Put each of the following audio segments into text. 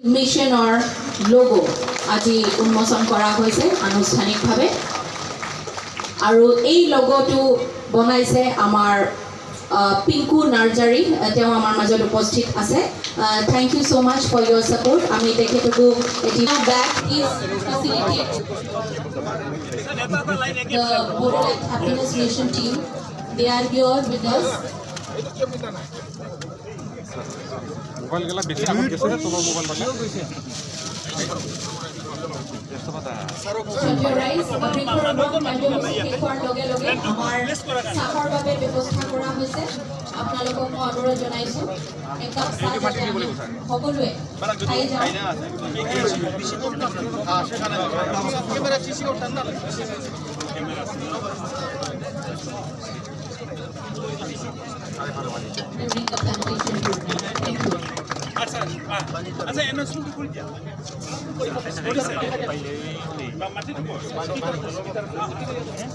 মিশনৰ logo আজি উন্মোচন কৰা হৈছে আনুষ্ঠানিকভাৱে আৰু এই লোগোটো বনাইছে আমাৰ পিংকু নাৰ্জাৰী তেওঁ আমাৰ মাজত উপস্থিত আছে thank you so much for your support আমি তেখেতকো এতিয়া back is facilitated the Bodoland Happiness Mission team they are here with us mobile গেলা বেশি আগত গেছে না তোমার মোবাইল বাজা চাহৰ বাবে ব্যৱস্থা কৰা হৈছে আপোনালোকক মই অনুৰোধ জনাইছোঁ একাপ চাহ সকলোৱে খাই যাওক আচ্ছা এনাউন্সমেন্ট কৰি দিয়া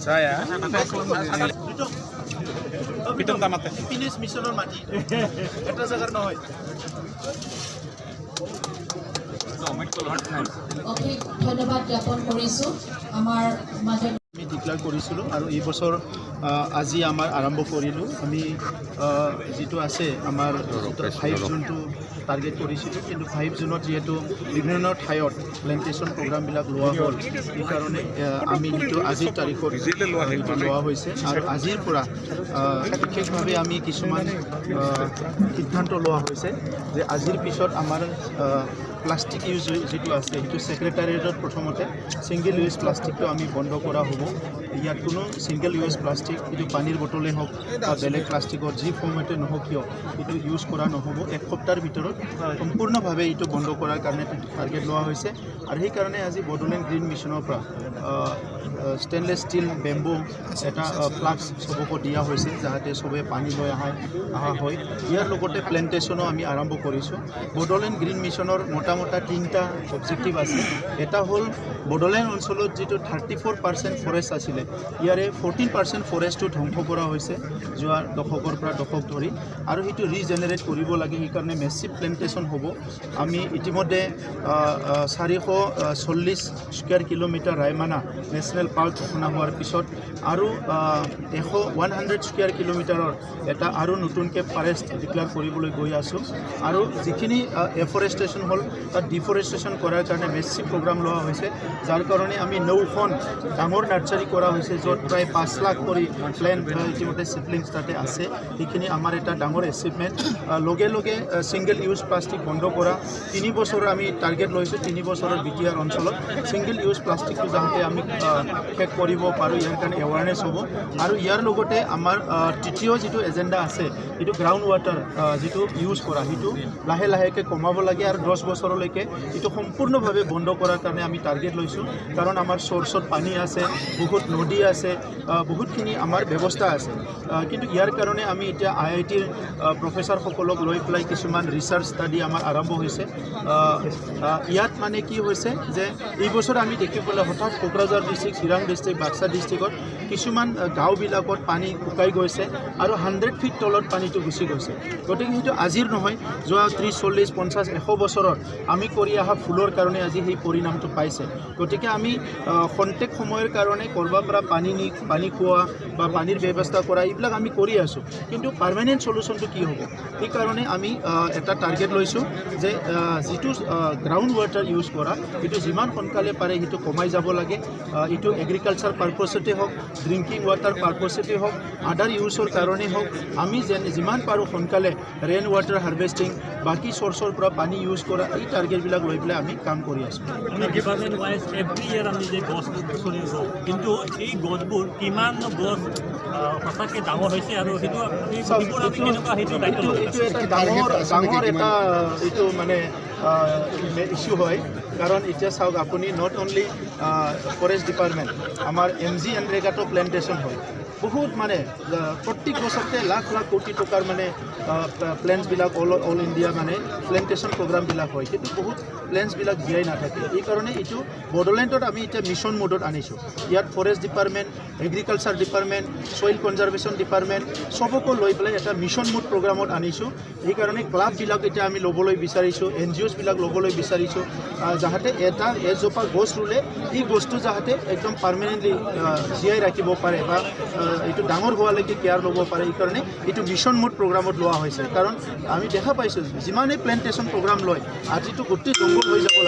saya pitung tamate ফিনিশ মিশনৰ মাটি এটা জায়গাৰ নহয় অশেষ ধন্যবাদ জ্ঞাপন কৰিছোঁ আমাৰ মাজত আমি ডিক্লেয়াৰ কৰিছিলোঁ আৰু এই বছৰ আজি আমাৰ আৰম্ভ কৰিলোঁ আমি যিটো আছে আমাৰ 5 জুনটো টাৰ্গেট কৰিছিলোঁ কিন্তু 5 জুনত যিহেতু বিভিন্ন ঠাইত প্লেণ্টেশ্যন প্ৰগ্ৰামবিলাক লোৱা হ'ল সেইকাৰণে আমি সেইটো আজিৰ তাৰিখত লোৱা হৈছে আৰু আজিৰ পৰা বিশেষভাৱে আমি কিছুমান সিদ্ধান্ত লোৱা হৈছে যে আজিৰ পিছত আমাৰ প্লাষ্টিক ইউজ যিটো আছে সেইটো ছেক্ৰেটাৰিয়েটত প্ৰথমতে ছিংগল ইউজ প্লাষ্টিকটো আমি বন্ধ কৰা হ'ব ইয়াত কোনো ছিংগল ইউজ প্লাষ্টিক এইটো পানীৰ বটলেই হওক বা বেলেগ প্লাষ্টিকৰ যি ফৰ্মেটে নহওক কিয় এইটো ইউজ কৰা নহ'ব এক সপ্তাহৰ ভিতৰত সম্পূৰ্ণভাৱে এইটো বন্ধ কৰাৰ কাৰণে টাৰ্গেট লোৱা হৈছে আৰু সেইকাৰণে আজি বডোলেণ্ড গ্ৰীণ মিছনৰ পৰা ষ্টেইনলেছ ষ্টিল বেম্বু এটা ফ্লাক্স চবকো দিয়া হৈছে যাতে চবে পানী লৈ অহা হয় ইয়াৰ লগতে প্লেণ্টেশ্যনো আমি আৰম্ভ কৰিছোঁ বডোলেণ্ড গ্ৰীণ মিছনৰ মোটামোটা 3টা অবজেক্টিভ আছে এটা হ'ল বডোলেণ্ড অঞ্চলত যিটো 34% ফৰেষ্ট আছিলে ইয়াৰে 14% ফৰেষ্টটো ধ্বংস কৰা হৈছে যোৱা দশকৰ পৰা দশক ধৰি আৰু সেইটো ৰিজেনেৰেট কৰিব লাগে সেইকাৰণে মেছিভ প্লেণ্টেশ্যন হ'ব আমি ইতিমধ্যে 440 স্কুৱেৰ কিলোমিটাৰ ৰায়মানা নেশ্যনেল পাৰ্ক ঘোষণা হোৱাৰ পিছত আৰু 100 স্কুৱেৰ কিলোমিটাৰৰ এটা আৰু নতুনকৈ ফৰেষ্ট ডিক্লেয়াৰ কৰিবলৈ গৈ আছোঁ আৰু যিখিনি এফৰেষ্টেশ্যন হ'ল তাত ডিফৰেষ্টেশ্যন কৰাৰ কাৰণে মেছিভ প্ৰগ্ৰাম লোৱা হৈছে যাৰ কাৰণে আমি 9খন ডাঙৰ নাৰ্চাৰী কৰা হৈছে য'ত প্ৰায় 5 লাখ কৰি প্লেন ইতিমধ্যে চিপলিংছ তাতে আছে সেইখিনি আমাৰ এটা ডাঙৰ এচিভমেণ্ট লগে লগে ছিংগল ইউজ প্লাষ্টিক বন্ধ কৰা 3 বছৰৰ আমি টাৰ্গেট লৈছোঁ 3 বছৰৰ বিটিআৰ অঞ্চলত ছিংগল ইউজ প্লাষ্টিকটো যাতে আমি শেষ কৰিব পাৰোঁ ইয়াৰ কাৰণে এৱাৰনেছ হ'ব আৰু ইয়াৰ লগতে আমাৰ তৃতীয় যিটো এজেণ্ডা আছে এইটো গ্ৰাউণ্ড ৱাটাৰ যিটো ইউজ কৰা সেইটো লাহে লাহেকৈ কমাব লাগে আৰু 10 বছৰলৈকে এইটো সম্পূৰ্ণভাৱে বন্ধ কৰাৰ কাৰণে আমি টাৰ্গেট লৈছোঁ কাৰণ আমাৰ চ'ৰ্চত পানী আছে বহুত নদী আছে বহুতখিনি আমাৰ ব্যৱস্থা আছে কিন্তু ইয়াৰ কাৰণে আমি এতিয়া IITৰ প্ৰফেচাৰসকলক লৈ পেলাই কিছুমান ৰিচাৰ্চ ষ্টাডি আমাৰ আৰম্ভ হৈছে ইয়াত মানে কি হৈছে যে এই বছৰ আমি দেখিবলৈ হঠাৎ কোকৰাঝাৰ ডিষ্ট্ৰিক্ট চিৰাং ডিষ্ট্ৰিক্ট বাক্সা ডিষ্ট্ৰিক্টত কিছুমান গাঁওবিলাকত পানী শুকাই গৈছে আৰু 100 ফিট তলত পানীটো গুচি গৈছে গতিকে সেইটো আজিৰ নহয় যোৱা 30 40 50 100 বছৰত আমি কৰি অহা ফুলৰ কাৰণে আজি সেই পৰিণামটো পাইছে গতিকে আমি খন্তেক সময়ৰ কাৰণে কৰবাৰ পৰা পানী খোৱা বা পানীৰ ব্যৱস্থা কৰা এইবিলাক আমি কৰি আছোঁ কিন্তু পাৰ্মানেণ্ট সলিউশ্যনটো কি হ'ব সেইকাৰণে আমি এটা টাৰ্গেট লৈছোঁ যে যিটো গ্ৰাউণ্ড ৱাটাৰ ইউজ কৰা সেইটো যিমান সোনকালে পাৰে সেইটো কমাই যাব লাগে এইটো এগ্ৰিকালচাৰ পাৰ্পছতে হওক ড্ৰিংকিং ৱাটাৰ পাৰ্পছতে হওক আদাৰ ইউজৰ কাৰণেই হওক আমি যিমান পাৰোঁ সোনকালে ৰেইন ৱাটাৰ হাৰ্ভেষ্টিং বাকী চ'ৰ্চৰ পৰা পানী ইউজ কৰা এই টাৰ্গেটবিলাক লৈ পেলাই আমি কাম কৰি আছোঁ আমি ডিপাৰ্টমেণ্ট ৱাইজ এভৰি ইয়াৰ আমি যে গছবোৰ চলি আছোঁ কিন্তু এই গছবোৰ কিমান গছ সঁচাকৈ ডাঙৰ হৈছে আৰু সেইটো এইটো এটা ডাঙৰ এটা এইটো মানে ইছ্যু হয় কাৰণ এতিয়া চাওক আপুনি নট অনলি ফৰেষ্ট ডিপাৰ্টমেণ্ট আমাৰ MG এনৰেগাটো প্লেণ্টেশ্যন হয় বহুত মানে প্ৰত্যেক বছৰতে লাখ লাখ কোটি টকাৰ মানে প্লেন্সবিলাক অল ইণ্ডিয়া মানে প্লেণ্টেশ্যন প্ৰগ্ৰামবিলাক হয়, কিন্তু বহুত প্লেন্সবিলাক জীয়াই নাথাকে। এইকাৰণে এইটো বড়োলেণ্ডত আমি এতিয়া মিছন মোডত আনিছোঁ। ইয়াত forest department, agriculture department, soil conservation department চবকো লৈ পেলাই এটা মিছন মোড প্ৰগ্ৰামত আনিছোঁ। সেইকাৰণে ক্লাববিলাক এতিয়া আমি ল'বলৈ বিচাৰিছোঁ, NGOছবিলাক ল'বলৈ বিচাৰিছোঁ, যাহাতে এজোপা গছ ৰুলে এই গছটো যাহাতে একদম পাৰ্মানেণ্টলি জীয়াই ৰাখিব পাৰে বা এইটো ডাঙৰ হোৱালৈকে কেয়াৰ ল'ব পাৰে। এইকাৰণে এইটো মিছন মোড প্ৰগ্ৰামত লোৱা হৈছে। কাৰণ আমি দেখা পাইছোঁ যিমানেই প্লেণ্টেশ্যন প্ৰগ্ৰাম লয় আজিতো গোটেই জংঘল হৈ যাব লাগে।